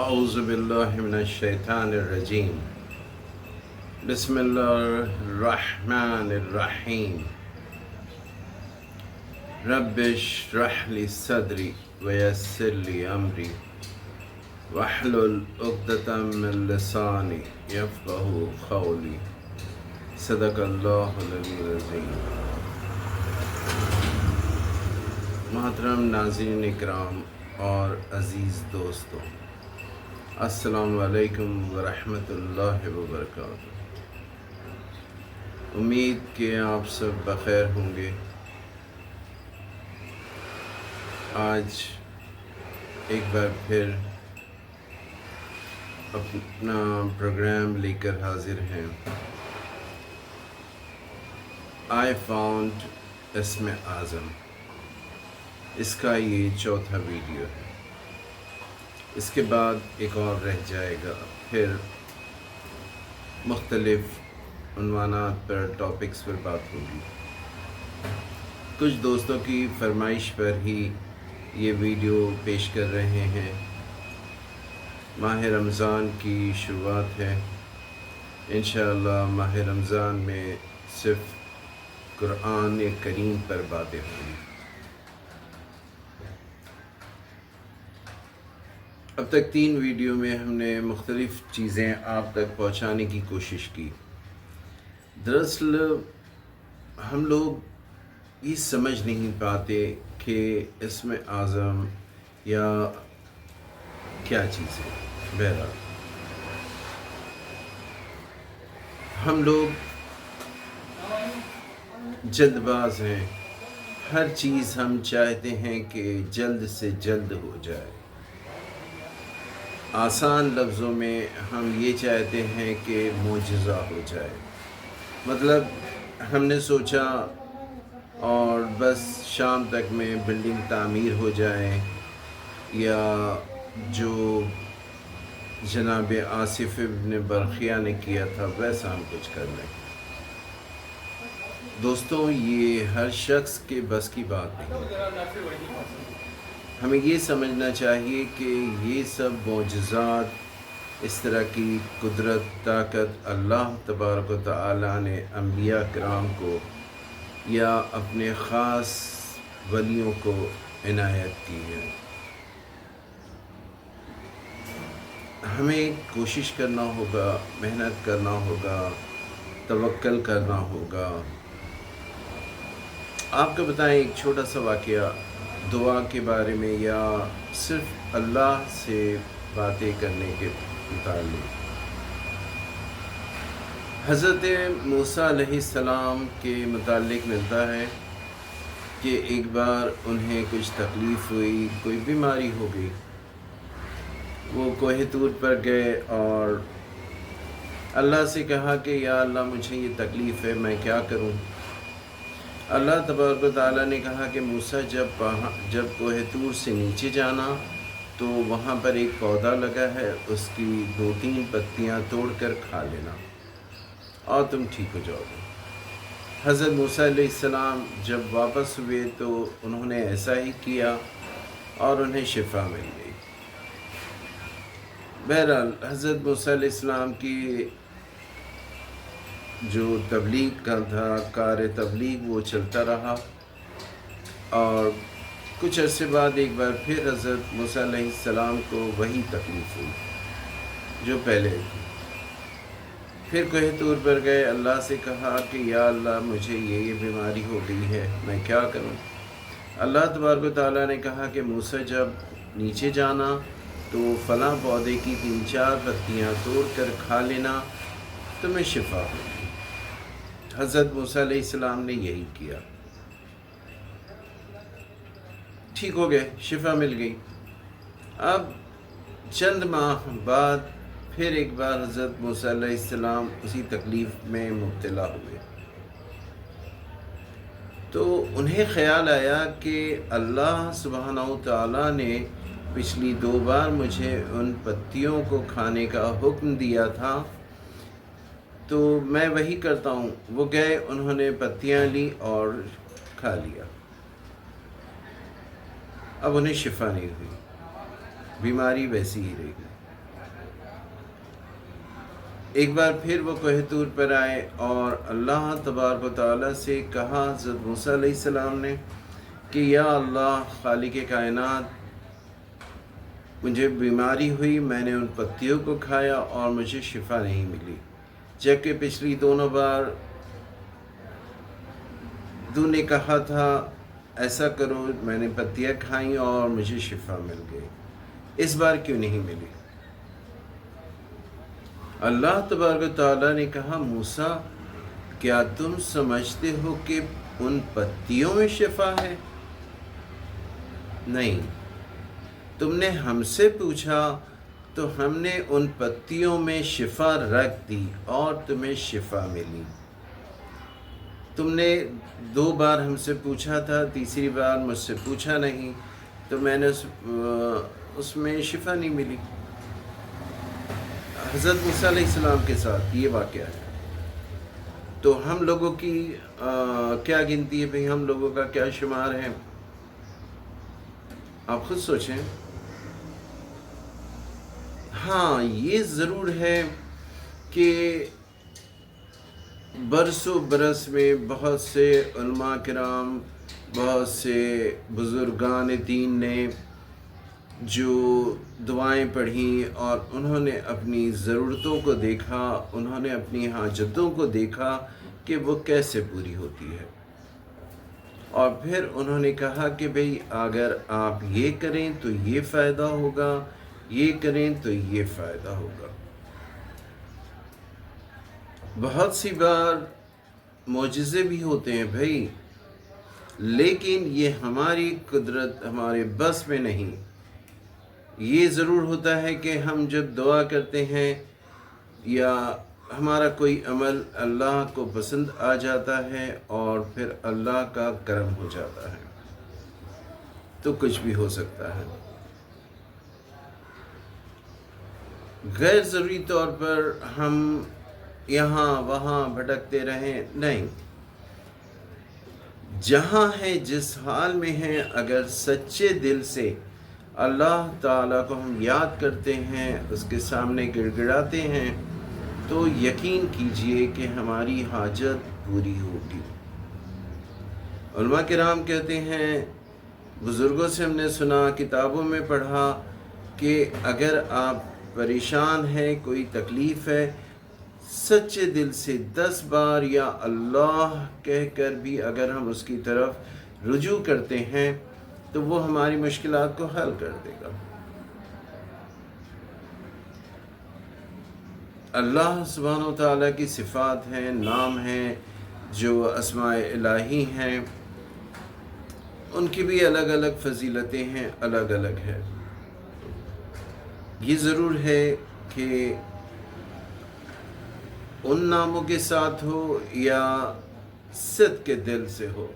اعوذ باللہ من الشیطان الرجیم بسم اللہ الرحمن الرحیم رب اشرح لی صدری ویسر لی امری واحلل عقدۃ من لسانی یفقہوا قولی صدق اللہ العلی العظیم۔ محترم ناظرین اکرام اور عزیز دوستوں، السلام علیکم ورحمۃ اللہ وبرکاتہ۔ امید کہ آپ سب بخیر ہوں گے۔ آج ایک بار پھر اپنا پروگرام لے کر حاضر ہیں۔ آئی فاؤنڈ اسم اعظم، اس کا یہ چوتھا ویڈیو ہے۔ اس کے بعد ایک اور رہ جائے گا، پھر مختلف عنوانات پر ٹاپکس پر بات ہوگی۔ کچھ دوستوں کی فرمائش پر ہی یہ ویڈیو پیش کر رہے ہیں۔ ماہ رمضان کی شروعات ہے۔ انشاءاللہ ماہ رمضان میں صرف قرآن کریم پر باتیں ہوں گی۔ اب تک 3 ویڈیو میں ہم نے مختلف چیزیں آپ تک پہنچانے کی کوشش کی۔ دراصل ہم لوگ یہ سمجھ نہیں پاتے کہ اسم اعظم یا کیا چیز ہے۔ بہرحال ہم لوگ جلد باز ہیں، ہر چیز ہم چاہتے ہیں کہ جلد سے جلد ہو جائے۔ آسان لفظوں میں ہم یہ چاہتے ہیں کہ معجزہ ہو جائے۔ مطلب ہم نے سوچا اور بس شام تک میں بلڈنگ تعمیر ہو جائے، یا جو جناب آصف ابن برقیہ نے کیا تھا ویسا ہم کچھ کر لیں۔ دوستوں، یہ ہر شخص کے بس کی بات نہیں۔ ہمیں یہ سمجھنا چاہیے کہ یہ سب معجزات، اس طرح کی قدرت، طاقت اللہ تبارک و تعالیٰ نے انبیاء کرام کو یا اپنے خاص ولیوں کو عنایت کی ہے۔ ہمیں کوشش کرنا ہوگا، محنت کرنا ہوگا، توکل کرنا ہوگا۔ آپ کو بتائیں ایک چھوٹا سا واقعہ دعا کے بارے میں یا صرف اللہ سے باتیں کرنے کے متعلق۔ حضرت موسیٰ علیہ السلام کے متعلق ملتا ہے کہ ایک بار انہیں کچھ تکلیف ہوئی، کوئی بیماری ہو گئی۔ وہ کوہ طور پر گئے اور اللہ سے کہا کہ یا اللہ مجھے یہ تکلیف ہے، میں کیا کروں؟ اللہ تبارک و تعالیٰ نے کہا کہ موسیٰ جب کوہ طور سے نیچے جانا تو وہاں پر ایک پودا لگا ہے، اس کی 2-3 پتیاں توڑ کر کھا لینا اور تم ٹھیک ہو جاؤ گے۔ حضرت موسیٰ علیہ السلام جب واپس ہوئے تو انہوں نے ایسا ہی کیا اور انہیں شفا مل گئی۔ بہرحال حضرت موسیٰ علیہ السلام کی جو تبلیغ کا تھا، کار تبلیغ، وہ چلتا رہا، اور کچھ عرصے بعد ایک بار پھر حضرت موسیٰ علیہ السلام کو وہی تکلیف ہوئی جو پہلے تھی۔ پھر کوہ طور پر گئے، اللہ سے کہا کہ یا اللہ مجھے یہ بیماری ہو گئی ہے، میں کیا کروں؟ اللہ تبارک و تعالیٰ نے کہا کہ موسیٰ جب نیچے جانا تو فلاں پودے کی 3-4 پتیاں توڑ کر کھا لینا، تمہیں شفا ہوگی۔ حضرت موسیٰ علیہ السلام نے یہی کیا، ٹھیک ہو گئے، شفا مل گئی۔ اب چند ماہ بعد پھر ایک بار حضرت موسیٰ علیہ السلام اسی تکلیف میں مبتلا ہوئے، تو انہیں خیال آیا کہ اللہ سبحانہ و تعالیٰ نے پچھلی 2 بار مجھے ان پتیوں کو کھانے کا حکم دیا تھا، تو میں وہی کرتا ہوں۔ وہ گئے، انہوں نے پتیاں لی اور کھا لیا۔ اب انہیں شفا نہیں ہوئی، بیماری ویسی ہی رہ گئی۔ ایک بار پھر وہ کوہ طور پر آئے اور اللہ تبارک و تعالیٰ سے کہا حضرت موسیٰ علیہ السلام نے کہ یا اللہ خالق کائنات، مجھے بیماری ہوئی، میں نے ان پتیوں کو کھایا اور مجھے شفا نہیں ملی، جبکہ پچھلی دونوں بار تو نے کہا تھا ایسا کرو، میں نے پتیاں کھائیں اور مجھے شفا مل گئی، اس بار کیوں نہیں ملی؟ اللہ تبارک و تعالیٰ نے کہا موسیٰ، کیا تم سمجھتے ہو کہ ان پتیوں میں شفا ہے؟ نہیں، تم نے ہم سے پوچھا تو ہم نے ان پتیوں میں شفا رکھ دی اور تمہیں شفا ملی۔ تم نے 2 بار ہم سے پوچھا تھا، تیسری بار مجھ سے پوچھا نہیں، تو میں نے اس میں شفا نہیں ملی۔ حضرت موسیٰ علیہ السلام کے ساتھ یہ واقعہ ہے۔ تو ہم لوگوں کی کیا گنتی ہے بھئی، ہم لوگوں کا کیا شمار ہے؟ آپ خود سوچیں۔ ہاں، یہ ضرور ہے کہ برسوں برس میں بہت سے علماء کرام، بہت سے بزرگان دین نے جو دعائیں پڑھیں اور انہوں نے اپنی ضرورتوں کو دیکھا، انہوں نے اپنی حاجتوں کو دیکھا کہ وہ کیسے پوری ہوتی ہے، اور پھر انہوں نے کہا کہ بھئی اگر آپ یہ کریں تو یہ فائدہ ہوگا، یہ کریں تو یہ فائدہ ہوگا۔ بہت سی بار معجزے بھی ہوتے ہیں بھائی، لیکن یہ ہماری قدرت، ہمارے بس میں نہیں۔ یہ ضرور ہوتا ہے کہ ہم جب دعا کرتے ہیں یا ہمارا کوئی عمل اللہ کو پسند آ جاتا ہے اور پھر اللہ کا کرم ہو جاتا ہے، تو کچھ بھی ہو سکتا ہے۔ غیر ضروری طور پر ہم یہاں وہاں بھٹکتے رہیں، نہیں۔ جہاں ہیں، جس حال میں ہیں، اگر سچے دل سے اللہ تعالیٰ کو ہم یاد کرتے ہیں، اس کے سامنے گڑ گڑاتے ہیں، تو یقین کیجئے کہ ہماری حاجت پوری ہوگی۔ علماء کرام کہتے ہیں، بزرگوں سے ہم نے سنا، کتابوں میں پڑھا کہ اگر آپ پریشان ہیں، کوئی تکلیف ہے، سچے دل سے 10 بار یا اللہ کہہ کر بھی اگر ہم اس کی طرف رجوع کرتے ہیں تو وہ ہماری مشکلات کو حل کر دے گا۔ اللہ سبحانہ و تعالیٰ کی صفات ہیں، نام ہیں، جو اسماء الہی ہیں، ان کی بھی الگ الگ فضیلتیں ہیں، الگ الگ ہے۔ یہ ضرور ہے کہ ان ناموں کے ساتھ ہو یا صدق کے دل سے ہو،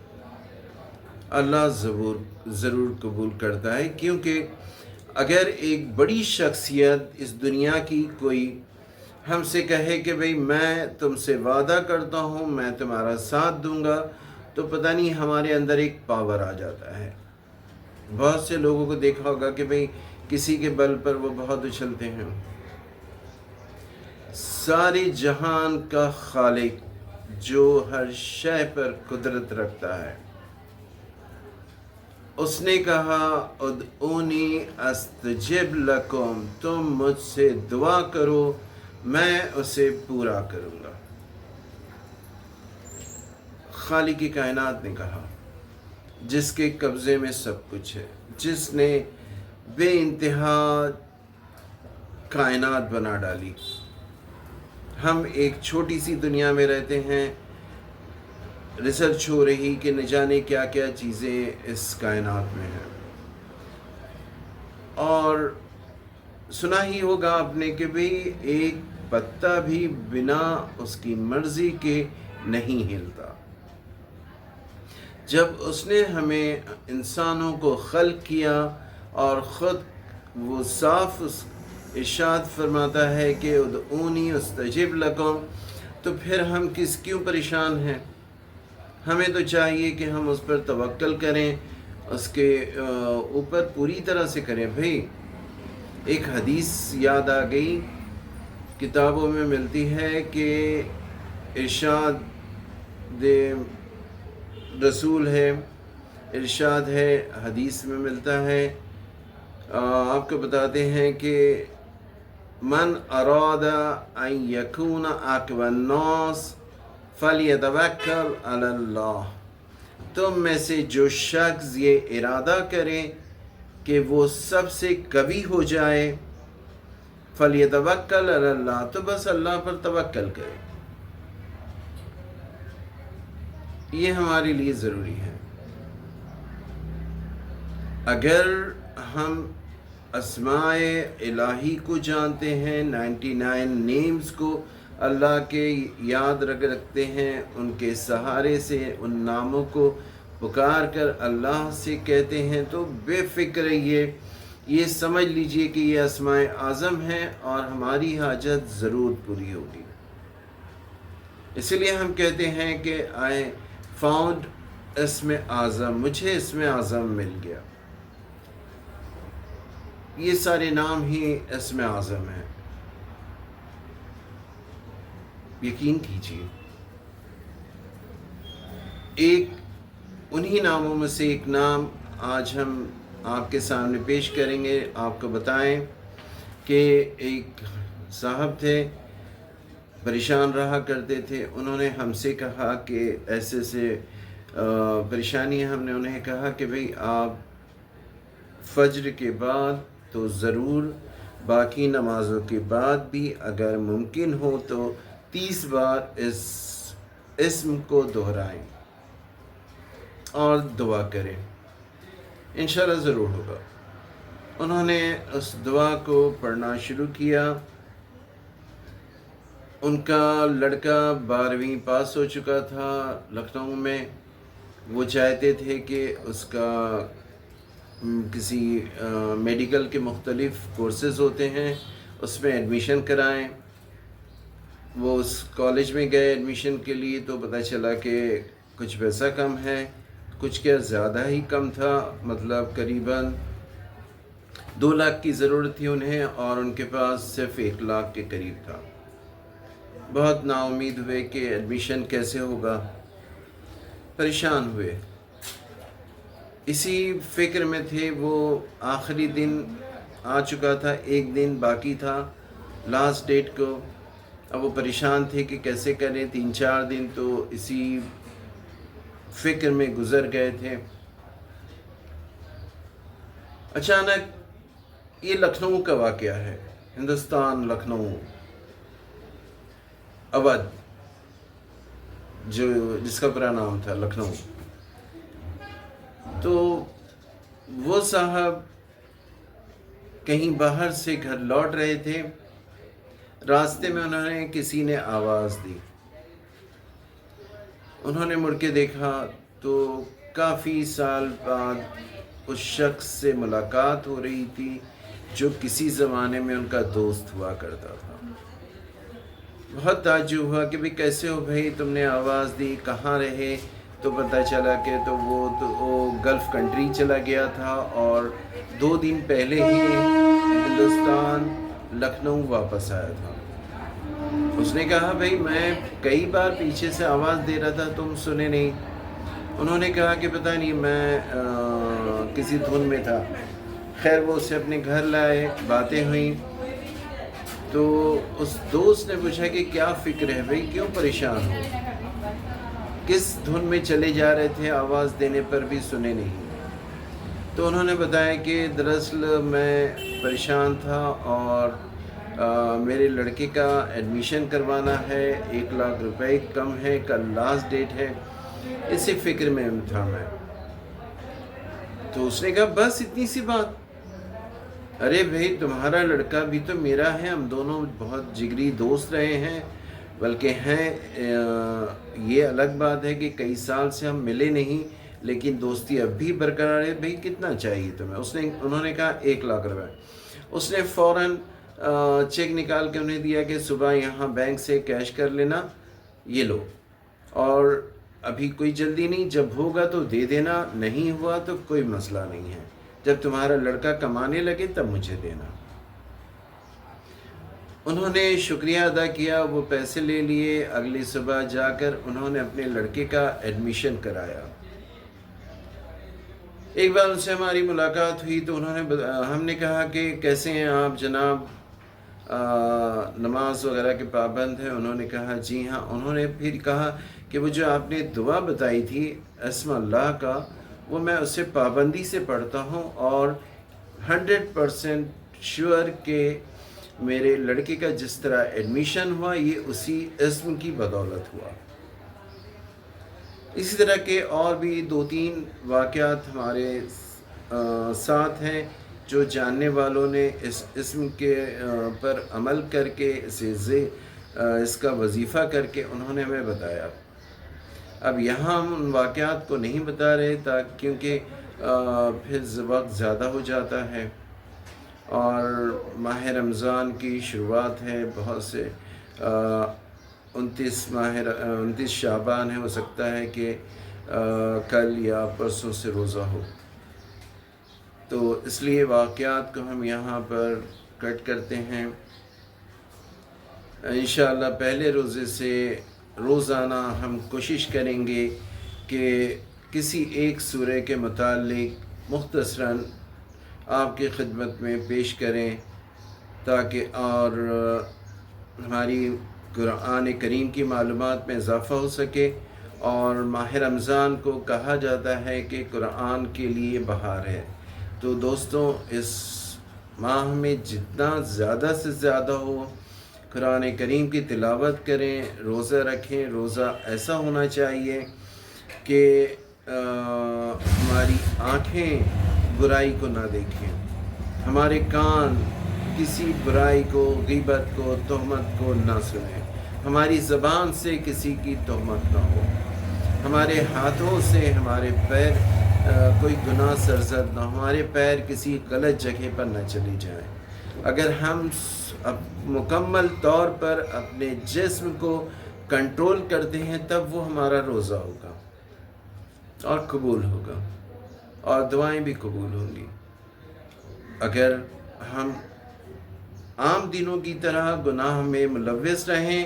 اللہ ضرور قبول کرتا ہے، کیونکہ اگر ایک بڑی شخصیت اس دنیا کی کوئی ہم سے کہے کہ بھئی میں تم سے وعدہ کرتا ہوں، میں تمہارا ساتھ دوں گا، تو پتہ نہیں ہمارے اندر ایک پاور آ جاتا ہے۔ بہت سے لوگوں کو دیکھا ہوگا کہ بھئی کسی کے بل پر وہ بہت اچھلتے ہیں۔ سارے جہان کا خالق جو ہر شے پر قدرت رکھتا ہے، اس نے کہا ادعونی استجب لکم، تم مجھ سے دعا کرو، میں اسے پورا کروں گا۔ خالق کائنات نے کہا، جس کے قبضے میں سب کچھ ہے، جس نے بے انتہا کائنات بنا ڈالی۔ ہم ایک چھوٹی سی دنیا میں رہتے ہیں، ریسرچ ہو رہی کہ نہ جانے کیا کیا چیزیں اس کائنات میں ہیں، اور سنا ہی ہوگا آپ نے کہ بھئی ایک پتا بھی بنا اس کی مرضی کے نہیں ہلتا۔ جب اس نے ہمیں انسانوں کو خلق کیا اور خود وہ صاف ارشاد فرماتا ہے کہ ادعونی استجب لکم، تو پھر ہم کیوں پریشان ہیں؟ ہمیں تو چاہیے کہ ہم اس پر توکل کریں، اس کے اوپر پوری طرح سے کریں۔ بھئی ایک حدیث یاد آ گئی کتابوں میں ملتی ہے کہ ارشاد دے رسول ہے، ارشاد ہے، حدیث میں ملتا ہے۔ آپ کو بتاتے ہیں کہ من اراد ان یکون عاقب الناس فلیتوکل علی اللہ، تم میں سے جو شخص یہ ارادہ کرے کہ وہ سب سے قوی ہو جائے، فلیتوکل علی اللہ، تو بس اللہ پر توکل کرے۔ یہ ہمارے لیے ضروری ہے۔ اگر ہم اسماء الہی کو جانتے ہیں، 99 نیمز کو اللہ کے یاد رکھتے ہیں، ان کے سہارے سے ان ناموں کو پکار کر اللہ سے کہتے ہیں، تو بے فکر یہ سمجھ لیجئے کہ یہ اسماء اعظم ہیں اور ہماری حاجت ضرور پوری ہوگی۔ اس لیے ہم کہتے ہیں کہ آئی فاؤنڈ اسم اعظم، مجھے اسم اعظم مل گیا۔ یہ سارے نام ہی اسم اعظم ہیں، یقین کیجیے۔ ایک انہی ناموں میں سے ایک نام آج ہم آپ کے سامنے پیش کریں گے۔ آپ کو بتائیں کہ ایک صاحب تھے، پریشان رہا کرتے تھے، انہوں نے ہم سے کہا کہ ایسے سے پریشانی ہے۔ ہم نے انہیں کہا کہ بھئی آپ فجر کے بعد تو ضرور، باقی نمازوں کے بعد بھی اگر ممکن ہو تو 30 بار اس اسم کو دہرائیں اور دعا کریں، انشاءاللہ ضرور ہوگا۔ انہوں نے اس دعا کو پڑھنا شروع کیا۔ ان کا لڑکا 12ویں پاس ہو چکا تھا لکھنؤ میں۔ وہ چاہتے تھے کہ اس کا کسی میڈیکل کے مختلف کورسز ہوتے ہیں، اس میں ایڈمیشن کرائیں۔ وہ اس کالج میں گئے ایڈمیشن کے لیے، تو پتہ چلا کہ کچھ پیسہ کم ہے، کچھ کیا زیادہ ہی کم تھا، مطلب قریباً 2 لاکھ کی ضرورت تھی انہیں، اور ان کے پاس صرف 1 لاکھ کے قریب تھا۔ بہت نا امید ہوئے کہ ایڈمیشن کیسے ہوگا، پریشان ہوئے، اسی فکر میں تھے۔ وہ آخری دن آ چکا تھا، 1 دن باقی تھا لاسٹ ڈیٹ کو۔ اب وہ پریشان تھے کہ کیسے کریں، 3-4 دن تو اسی فکر میں گزر گئے تھے۔ اچانک یہ لکھنؤ کا واقعہ ہے، ہندوستان، لکھنؤ، اودھ، جس کا پورا نام تھا لکھنؤ۔ تو وہ صاحب کہیں باہر سے گھر لوٹ رہے تھے، راستے میں انہوں نے کسی نے آواز دی۔ انہوں نے مڑ کے دیکھا تو کافی سال بعد اس شخص سے ملاقات ہو رہی تھی جو کسی زمانے میں ان کا دوست ہوا کرتا تھا۔ بہت تعجب ہوا کہ بھئی کیسے ہو بھائی، تم نے آواز دی، کہاں رہے؟ تو پتہ چلا کہ وہ گلف کنٹری چلا گیا تھا، اور 2 دن پہلے ہی ہندوستان لکھنؤ واپس آیا تھا۔ اس نے کہا بھئی میں کئی بار پیچھے سے آواز دے رہا تھا، تم سنے نہیں۔ انہوں نے کہا کہ پتہ نہیں، میں کسی دھن میں تھا۔ خیر وہ اسے اپنے گھر لائے، باتیں ہوئیں، تو اس دوست نے پوچھا کہ کیا فکر ہے بھئی، کیوں پریشان ہو، کس دھن میں چلے جا رہے تھے، آواز دینے پر بھی سنے نہیں؟ تو انہوں نے بتایا کہ دراصل میں پریشان تھا اور میرے لڑکے کا ایڈمیشن کروانا ہے، 1 لاکھ روپے کم ہے، کل لاسٹ ڈیٹ ہے، اسی فکر میں تھا میں۔ تو اس نے کہا بس اتنی سی بات؟ ارے بھائی تمہارا لڑکا بھی تو میرا ہے، ہم دونوں بہت جگری دوست رہے ہیں، بلکہ ہیں، یہ الگ بات ہے کہ کئی سال سے ہم ملے نہیں، لیکن دوستی اب بھی برقرار ہے۔ بھائی کتنا چاہیے تمہیں؟ انہوں نے کہا 1 لاکھ روپے۔ اس نے فوراً چیک نکال کے انہیں دیا کہ صبح یہاں بینک سے کیش کر لینا، یہ لو، اور ابھی کوئی جلدی نہیں، جب ہوگا تو دے دینا، نہیں ہوا تو کوئی مسئلہ نہیں ہے، جب تمہارا لڑکا کمانے لگے تب مجھے دینا۔ انہوں نے شکریہ ادا کیا، وہ پیسے لے لیے، اگلی صبح جا کر انہوں نے اپنے لڑکے کا ایڈمیشن کرایا۔ ایک بار ان سے ہماری ملاقات ہوئی تو ہم نے کہا کہ کیسے ہیں آپ جناب، نماز وغیرہ کے پابند ہیں؟ انہوں نے کہا جی ہاں۔ انہوں نے پھر کہا کہ وہ جو آپ نے دعا بتائی تھی اسم اللہ کا، وہ میں اسے پابندی سے پڑھتا ہوں اور 100% شیور کہ میرے لڑکے کا جس طرح ایڈمیشن ہوا یہ اسی اسم کی بدولت ہوا۔ اسی طرح کے اور بھی 2-3 واقعات ہمارے ساتھ ہیں جو جاننے والوں نے اس اسم کے پر عمل کر کے اس کا وظیفہ کر کے انہوں نے ہمیں بتایا۔ اب یہاں ہم ان واقعات کو نہیں بتا رہے کیونکہ پھر وقت زیادہ ہو جاتا ہے اور ماہ رمضان کی شروعات ہے، بہت سے 29 شعبان ہے، ہو سکتا ہے کہ کل یا پرسوں سے روزہ ہو، تو اس لیے واقعات کو ہم یہاں پر کٹ کرتے ہیں۔ انشاءاللہ پہلے روزے سے روزانہ ہم کوشش کریں گے کہ کسی ایک سورہ کے متعلق مختصراً آپ کی خدمت میں پیش کریں تاکہ اور ہماری قرآن کریم کی معلومات میں اضافہ ہو سکے۔ اور ماہ رمضان کو کہا جاتا ہے کہ قرآن کے لیے بہار ہے، تو دوستوں اس ماہ میں جتنا زیادہ سے زیادہ ہو قرآن کریم کی تلاوت کریں، روزہ رکھیں۔ روزہ ایسا ہونا چاہیے کہ ہماری آنکھیں برائی کو نہ دیکھیں، ہمارے کان کسی برائی کو، غیبت کو، تہمت کو نہ سنیں، ہماری زبان سے کسی کی تہمت نہ ہو، ہمارے ہاتھوں سے ہمارے پیر کوئی گناہ سرزد نہ ہو، ہمارے پیر کسی غلط جگہ پر نہ چلی جائیں۔ اگر ہم مکمل طور پر اپنے جسم کو کنٹرول کرتے ہیں تب وہ ہمارا روزہ ہوگا اور قبول ہوگا اور دعائیں بھی قبول ہوں گی۔ اگر ہم عام دنوں کی طرح گناہ میں ملوث رہیں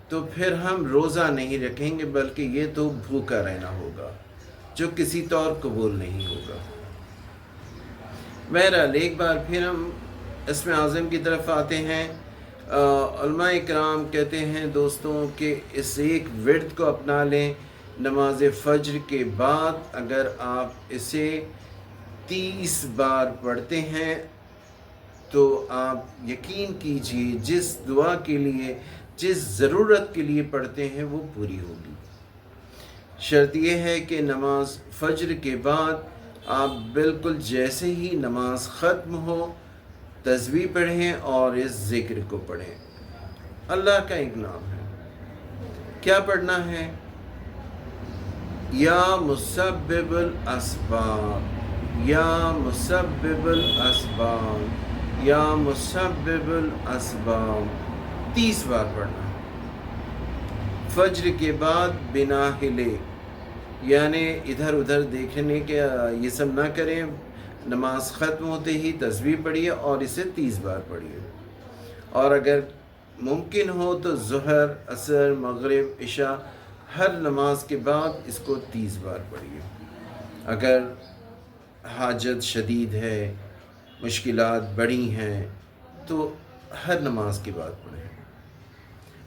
تو پھر ہم روزہ نہیں رکھیں گے، بلکہ یہ تو بھوکا رہنا ہوگا جو کسی طور قبول نہیں ہوگا۔ بہرحال ایک بار پھر ہم اسم اعظم کی طرف آتے ہیں۔ علماء کرام کہتے ہیں دوستوں کہ اس ایک ورد کو اپنا لیں۔ نماز فجر کے بعد اگر آپ اسے 30 بار پڑھتے ہیں تو آپ یقین کیجئے جس دعا کے لیے، جس ضرورت کے لیے پڑھتے ہیں وہ پوری ہوگی۔ شرط یہ ہے کہ نماز فجر کے بعد آپ بالکل جیسے ہی نماز ختم ہو تسبیح پڑھیں اور اس ذکر کو پڑھیں۔ اللہ کا ایک نام ہے، کیا پڑھنا ہے؟ یا مسبب الاسباب، یا مسبب الاسباب، یا مسبب الاسباب، 30 بار پڑھنا ہے۔ فجر کے بعد بنا ہلے، یعنی ادھر ادھر دیکھنے کے یہ سب نہ کریں، نماز ختم ہوتے ہی تسبیح پڑھیے اور اسے 30 بار پڑھیے۔ اور اگر ممکن ہو تو ظہر، عصر، مغرب، عشاء ہر نماز کے بعد اس کو 30 بار پڑھیے۔ اگر حاجت شدید ہے، مشکلات بڑی ہیں تو ہر نماز کے بعد پڑھیں،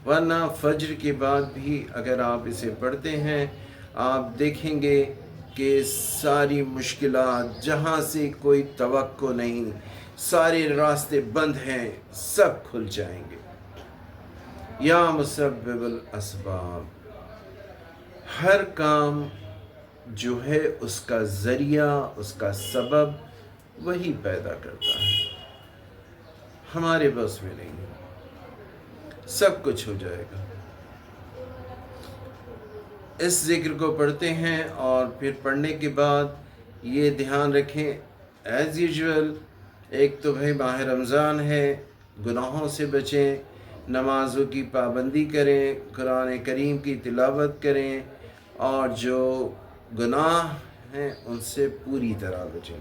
ورنہ فجر کے بعد بھی اگر آپ اسے پڑھتے ہیں آپ دیکھیں گے کہ ساری مشکلات جہاں سے کوئی توقع نہیں، سارے راستے بند ہیں، سب کھل جائیں گے۔ یا مسبب الاسباب، ہر کام جو ہے اس کا ذریعہ، اس کا سبب وہی پیدا کرتا ہے، ہمارے بس میں نہیں، سب کچھ ہو جائے گا۔ اس ذکر کو پڑھتے ہیں اور پھر پڑھنے کے بعد یہ دھیان رکھیں ایز یوزول، ایک تو بھائی ماہ رمضان ہے، گناہوں سے بچیں، نمازوں کی پابندی کریں، قرآن کریم کی تلاوت کریں اور جو گناہ ہیں ان سے پوری طرح بچیں،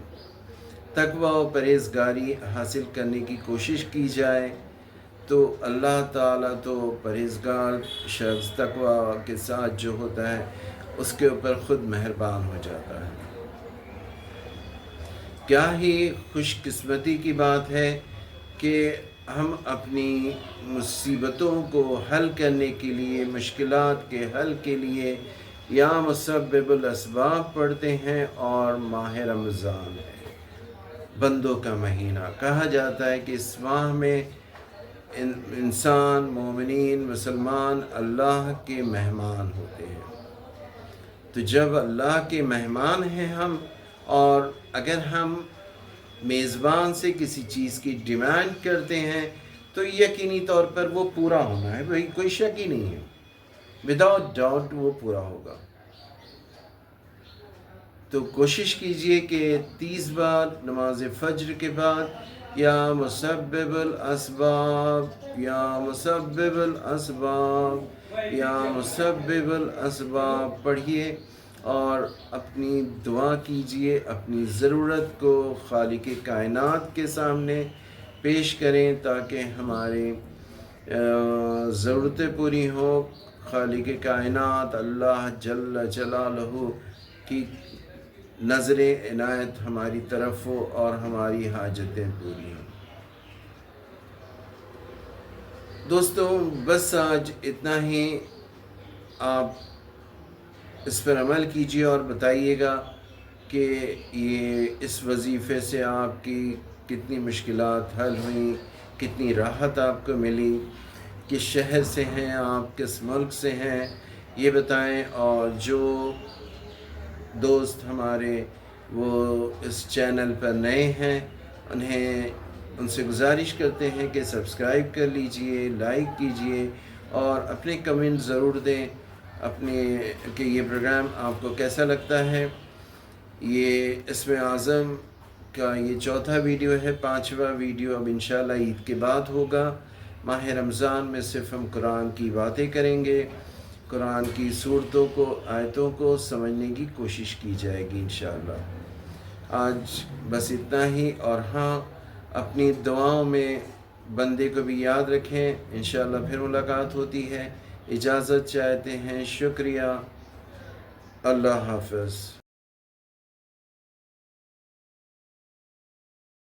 تقوی و پرہیزگاری حاصل کرنے کی کوشش کی جائے تو اللہ تعالیٰ تو پرہیزگار شخص تقوی کے ساتھ جو ہوتا ہے اس کے اوپر خود مہربان ہو جاتا ہے۔ کیا ہی خوش قسمتی کی بات ہے کہ ہم اپنی مصیبتوں کو حل کرنے کے لیے، مشکلات کے حل کے لیے یا مسبب الاسباب پڑھتے ہیں، اور ماہ رمضان ہے، بندوں کا مہینہ۔ کہا جاتا ہے کہ اس ماہ میں انسان، مومنین، مسلمان اللہ کے مہمان ہوتے ہیں۔ تو جب اللہ کے مہمان ہیں ہم، اور اگر ہم میزبان سے کسی چیز کی ڈیمانڈ کرتے ہیں تو یقینی طور پر وہ پورا ہونا ہے، بھائی کوئی شک ہی نہیں ہے، وداؤٹ ڈاؤٹ وہ پورا ہوگا۔ تو کوشش کیجئے کہ 30 بار نماز فجر کے بعد یا مسبب الاسباب، یا مسبب الاسباب، یا مسبب الاسباب پڑھیے، اور اپنی دعا کیجئے، اپنی ضرورت کو خالق کائنات کے سامنے پیش کریں تاکہ ہماری ضرورتیں پوری ہوں۔ خالق کائنات اللہ جل جلالہ کی نظر عنایت ہماری طرف ہو اور ہماری حاجتیں پوری ہوں۔ دوستوں، بس آج اتنا ہی۔ آپ اس پر عمل کیجیے اور بتائیے گا کہ یہ اس وظیفے سے آپ کی کتنی مشکلات حل ہوئیں، کتنی راحت آپ کو ملی، کس شہر سے ہیں آپ، کس ملک سے ہیں، یہ بتائیں۔ اور جو دوست ہمارے وہ اس چینل پر نئے ہیں، ان سے گزارش کرتے ہیں کہ سبسکرائب کر لیجئے، لائک کیجئے، اور اپنے کمنٹ ضرور دیں کہ یہ پروگرام آپ کو کیسا لگتا ہے۔ یہ اسم اعظم کا یہ چوتھا ویڈیو ہے، 5واں ویڈیو اب انشاءاللہ عید کے بعد ہوگا۔ ماہ رمضان میں صرف ہم قرآن کی باتیں کریں گے، قرآن کی صورتوں کو، آیتوں کو سمجھنے کی کوشش کی جائے گی انشاءاللہ۔ آج بس اتنا ہی، اور ہاں، اپنی دعاؤں میں بندے کو بھی یاد رکھیں۔ انشاءاللہ پھر ملاقات ہوتی ہے۔ اجازت چاہتے ہیں، شکریہ، اللہ حافظ۔